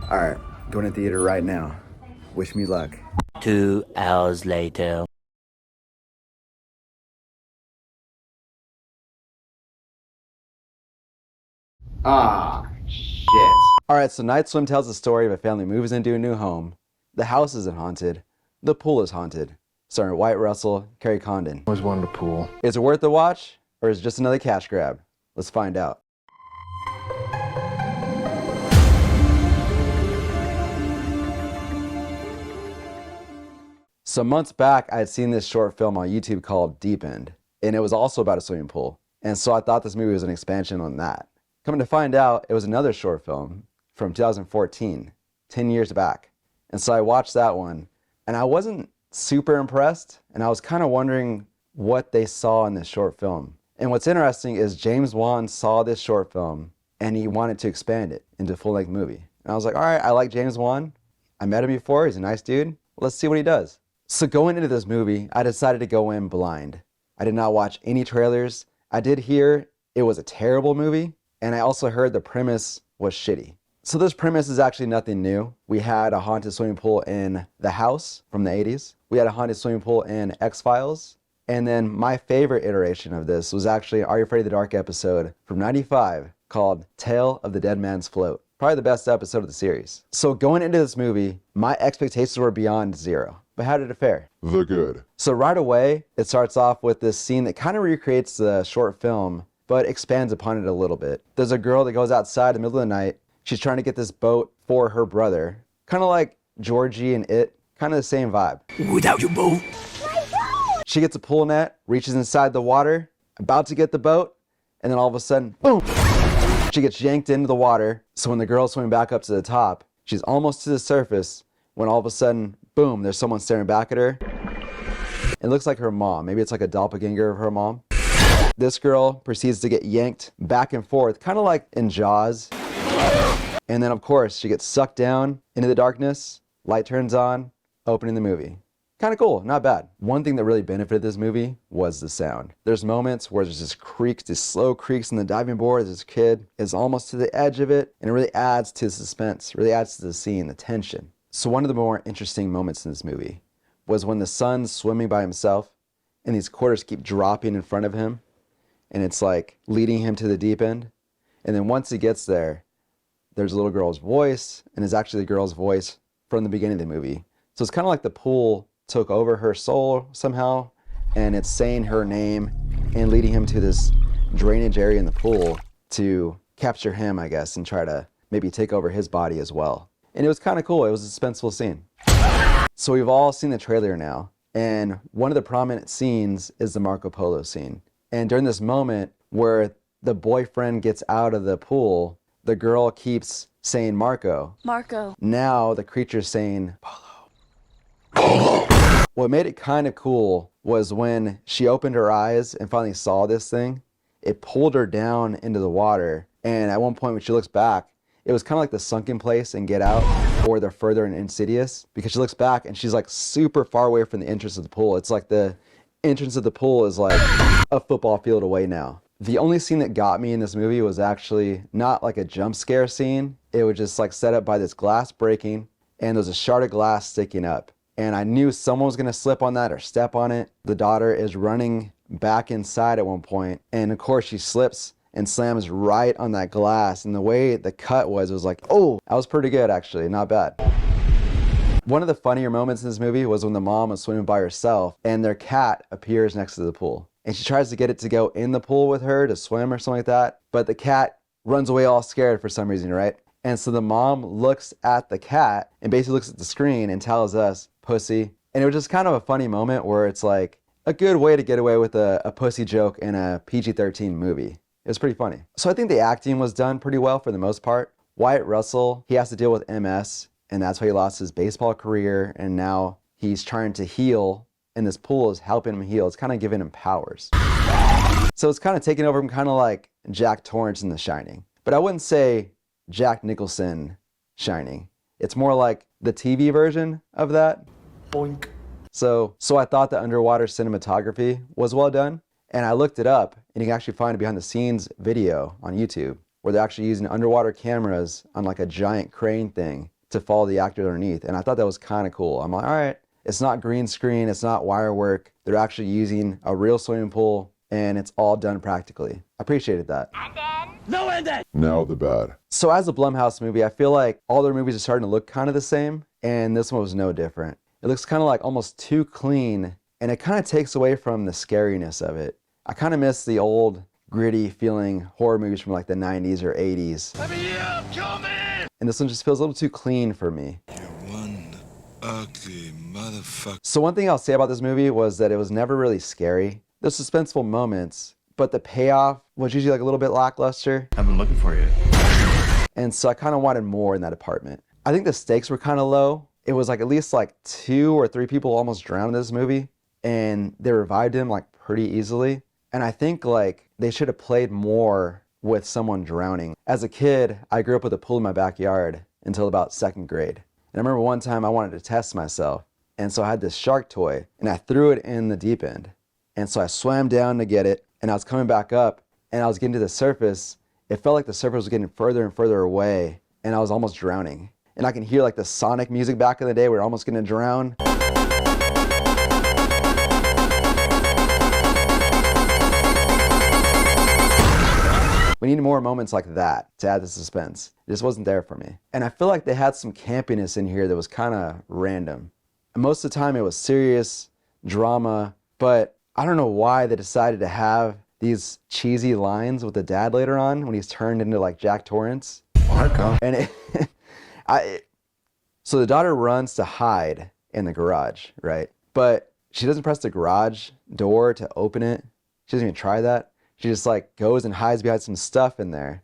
All right, going to theater right now. Wish me luck. 2 hours later. Ah, shit. All right, so Night Swim tells the story of a family moves into a new home. The house isn't haunted. The pool is haunted. Starring Wyatt Russell, Carrie Condon. Always wanted a pool. Is it worth the watch, or is it just another cash grab? Let's find out. So months back, I had seen this short film on YouTube called Deep End, and it was also about a swimming pool. And so I thought this movie was an expansion on that. Coming to find out, it was another short film from 2014, 10 years back. And so I watched that one, and I wasn't super impressed, and I was kind of wondering what they saw in this short film. And what's interesting is James Wan saw this short film, and he wanted to expand it into a full-length movie. And I was like, all right, I like James Wan. I met him before, he's a nice dude. Let's see what he does. So going into this movie, I decided to go in blind. I did not watch any trailers. I did hear it was a terrible movie, and I also heard the premise was shitty. So this premise is actually nothing new. We had a haunted swimming pool in The House from the 80s. We had a haunted swimming pool in X-Files. And then my favorite iteration of this was actually Are You Afraid of the Dark episode from 95 called Tale of the Dead Man's Float. Probably the best episode of the series. So going into this movie, my expectations were beyond zero. But how did it fare? The good. So right away, it starts off with this scene that kind of recreates the short film, but expands upon it a little bit. There's a girl that goes outside in the middle of the night. She's trying to get this boat for her brother. Kind of like Georgie and It, kind of the same vibe. Without your boat. She gets a pool net, reaches inside the water, about to get the boat, and then all of a sudden, boom! She gets yanked into the water. So when the girl's swimming back up to the top, she's almost to the surface when all of a sudden, boom, there's someone staring back at her. It looks like her mom. Maybe it's like a doppelganger of her mom. This girl proceeds to get yanked back and forth, kind of like in Jaws. And then, of course, she gets sucked down into the darkness. Light turns on, opening the movie. Kind of cool, not bad. One thing that really benefited this movie was the sound. There's moments where there's just creaks, these slow creaks in the diving board. This kid is almost to the edge of it, and it really adds to the suspense, really adds to the scene, the tension. So one of the more interesting moments in this movie was when the son's swimming by himself, and these quarters keep dropping in front of him, and it's like leading him to the deep end. And then once he gets there, there's a little girl's voice, and it's actually the girl's voice from the beginning of the movie. So it's kind of like the pool took over her soul somehow, and it's saying her name and leading him to this drainage area in the pool to capture him, I guess, and try to maybe take over his body as well. And it was kind of cool. It was a suspenseful scene. So we've all seen the trailer now, and one of the prominent scenes is the Marco Polo scene. And during this moment where the boyfriend gets out of the pool, the girl keeps saying Marco. Marco. Now the creature's saying Polo. What made it kind of cool was when she opened her eyes and finally saw this thing, it pulled her down into the water. And at one point when she looks back, it was kind of like the Sunken Place in Get Out, or the Further in Insidious, because she looks back and she's like super far away from the entrance of the pool. It's like the entrance of the pool is like a football field away now. The only scene that got me in this movie was actually not like a jump scare scene. It was just like set up by this glass breaking, and there's a shard of glass sticking up. And I knew someone was going to slip on that or step on it. The daughter is running back inside at one point, and of course she slips and slams right on that glass. And the way the cut was, it was like, oh, that was pretty good actually, not bad. One of the funnier moments in this movie was when the mom was swimming by herself and their cat appears next to the pool. And she tries to get it to go in the pool with her to swim or something like that. But the cat runs away all scared for some reason, right? And so the mom looks at the cat and basically looks at the screen and tells us, pussy. And it was just kind of a funny moment where it's like a good way to get away with a pussy joke in a PG-13 movie. It was pretty funny. So I think the acting was done pretty well for the most part. Wyatt Russell, he has to deal with MS, and that's why he lost his baseball career, and now he's trying to heal, and this pool is helping him heal. It's kind of giving him powers. So it's kind of taking over him, kind of like Jack Torrance in The Shining. But I wouldn't say Jack Nicholson Shining. It's more like the TV version of that. Boink. So I thought the underwater cinematography was well done, and I looked it up, and you can actually find a behind the scenes video on YouTube where they're actually using underwater cameras on like a giant crane thing to follow the actors underneath. And I thought that was kind of cool. I'm like, all right, it's not green screen, it's not wire work. They're actually using a real swimming pool and it's all done practically. I appreciated that. No ending! Now the bad. So as a Blumhouse movie, I feel like all their movies are starting to look kind of the same, and this one was no different. It looks kind of like almost too clean, and it kind of takes away from the scariness of it. I kind of miss the old gritty feeling horror movies from like the 90s or 80s. Let me up! Kill me! And this one just feels a little too clean for me. You're one ugly motherfucker. So one thing I'll say about this movie was that it was never really scary. There's suspenseful moments, but the payoff was usually like a little bit lackluster. I've been looking for you. And so I kind of wanted more in that department. I think the stakes were kind of low. It was like at least like 2 or 3 people almost drowned in this movie, and they revived him like pretty easily. And I think like they should have played more with someone drowning. As a kid, I grew up with a pool in my backyard until about 2nd grade. And I remember one time I wanted to test myself. And so I had this shark toy and I threw it in the deep end. And so I swam down to get it, and I was coming back up and I was getting to the surface. It felt like the surface was getting further and further away, and I was almost drowning. And I can hear like the Sonic music back in the day. We were almost gonna drown. We needed more moments like that to add the suspense. It just wasn't there for me. And I feel like they had some campiness in here that was kind of random. And most of the time it was serious drama, but I don't know why they decided to have these cheesy lines with the dad later on when he's turned into like Jack Torrance. And so the daughter runs to hide in the garage, right? But she doesn't press the garage door to open it. She doesn't even try that. She just like goes and hides behind some stuff in there.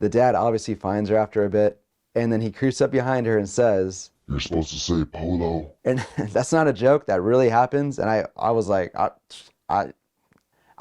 The dad obviously finds her after a bit, and then he creeps up behind her and says, You're supposed to say polo. and that's not a joke, that really happens. And I was like, I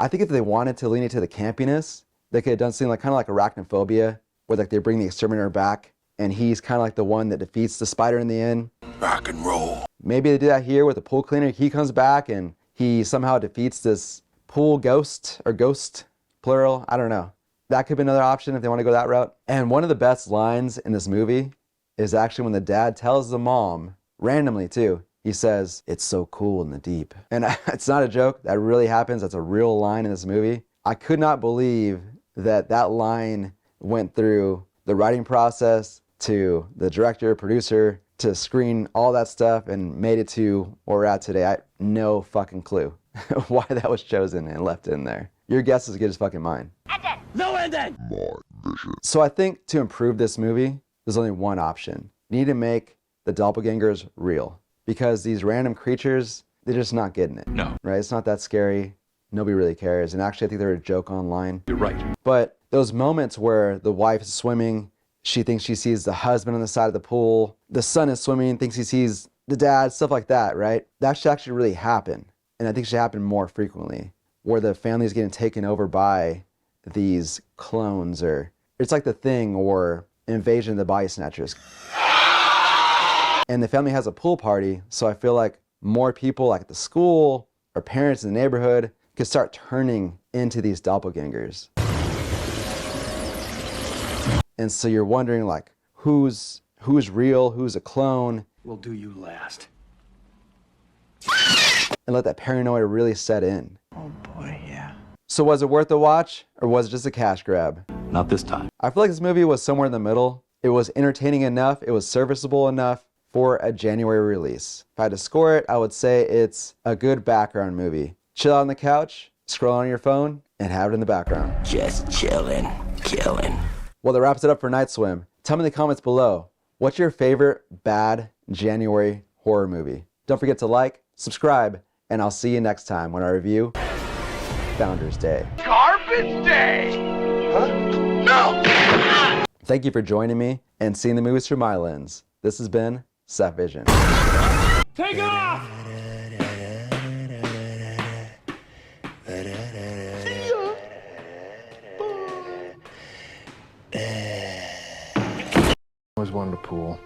think if they wanted to lean into the campiness, they could have done something like kind of like Arachnophobia, where like they bring the exterminator back and he's kind of like the one that defeats the spider in the end. Rock and roll. Maybe they do that here with the pool cleaner. He comes back and he somehow defeats this pool ghost, or ghost plural. I don't know. That could be another option if they want to go that route. And one of the best lines in this movie is actually when the dad tells the mom, randomly too, he says, "It's so cool in the deep." And it's not a joke. That really happens. That's a real line in this movie. I could not believe that that line went through the writing process to the director, producer, to screen, all that stuff, and made it to where we're at today. I have no fucking clue why that was chosen and left in there. Your guess is as good as fucking mine. No ending! My vision. So I think to improve this movie, there's only one option. You need to make the doppelgangers real, because these random creatures, they're just not getting it. No. Right? It's not that scary. Nobody really cares. And actually, I think they're a joke online. You're right. But those moments where the wife is swimming, she thinks she sees the husband on the side of the pool, the son is swimming, thinks he sees the dad, stuff like that, right? That should actually really happen. And I think it should happen more frequently, where the family is getting taken over by these clones, or it's like The Thing or Invasion of the Body Snatchers. And the family has a pool party, so I feel like more people like at the school or parents in the neighborhood could start turning into these doppelgangers. And so you're wondering like, who's real, who's a clone, We'll do you last. and let that paranoia really set in. Oh boy, yeah. So was it worth the watch, or was it just a cash grab? Not this time. I feel like this movie was somewhere in the middle. It was entertaining enough, it was serviceable enough for a January release. If I had to score it, I would say it's a good background movie. Chill out on the couch, scroll on your phone, and have it in the background. Just chillin', killing. Well, that wraps it up for Night Swim. Tell me in the comments below, what's your favorite bad January horror movie? Don't forget to like, subscribe, and I'll see you next time when I review Founders Day. Garbage day! Huh? No! Thank you for joining me and seeing the movies through my lens. This has been SephVision. Take off! Always wanted a pool.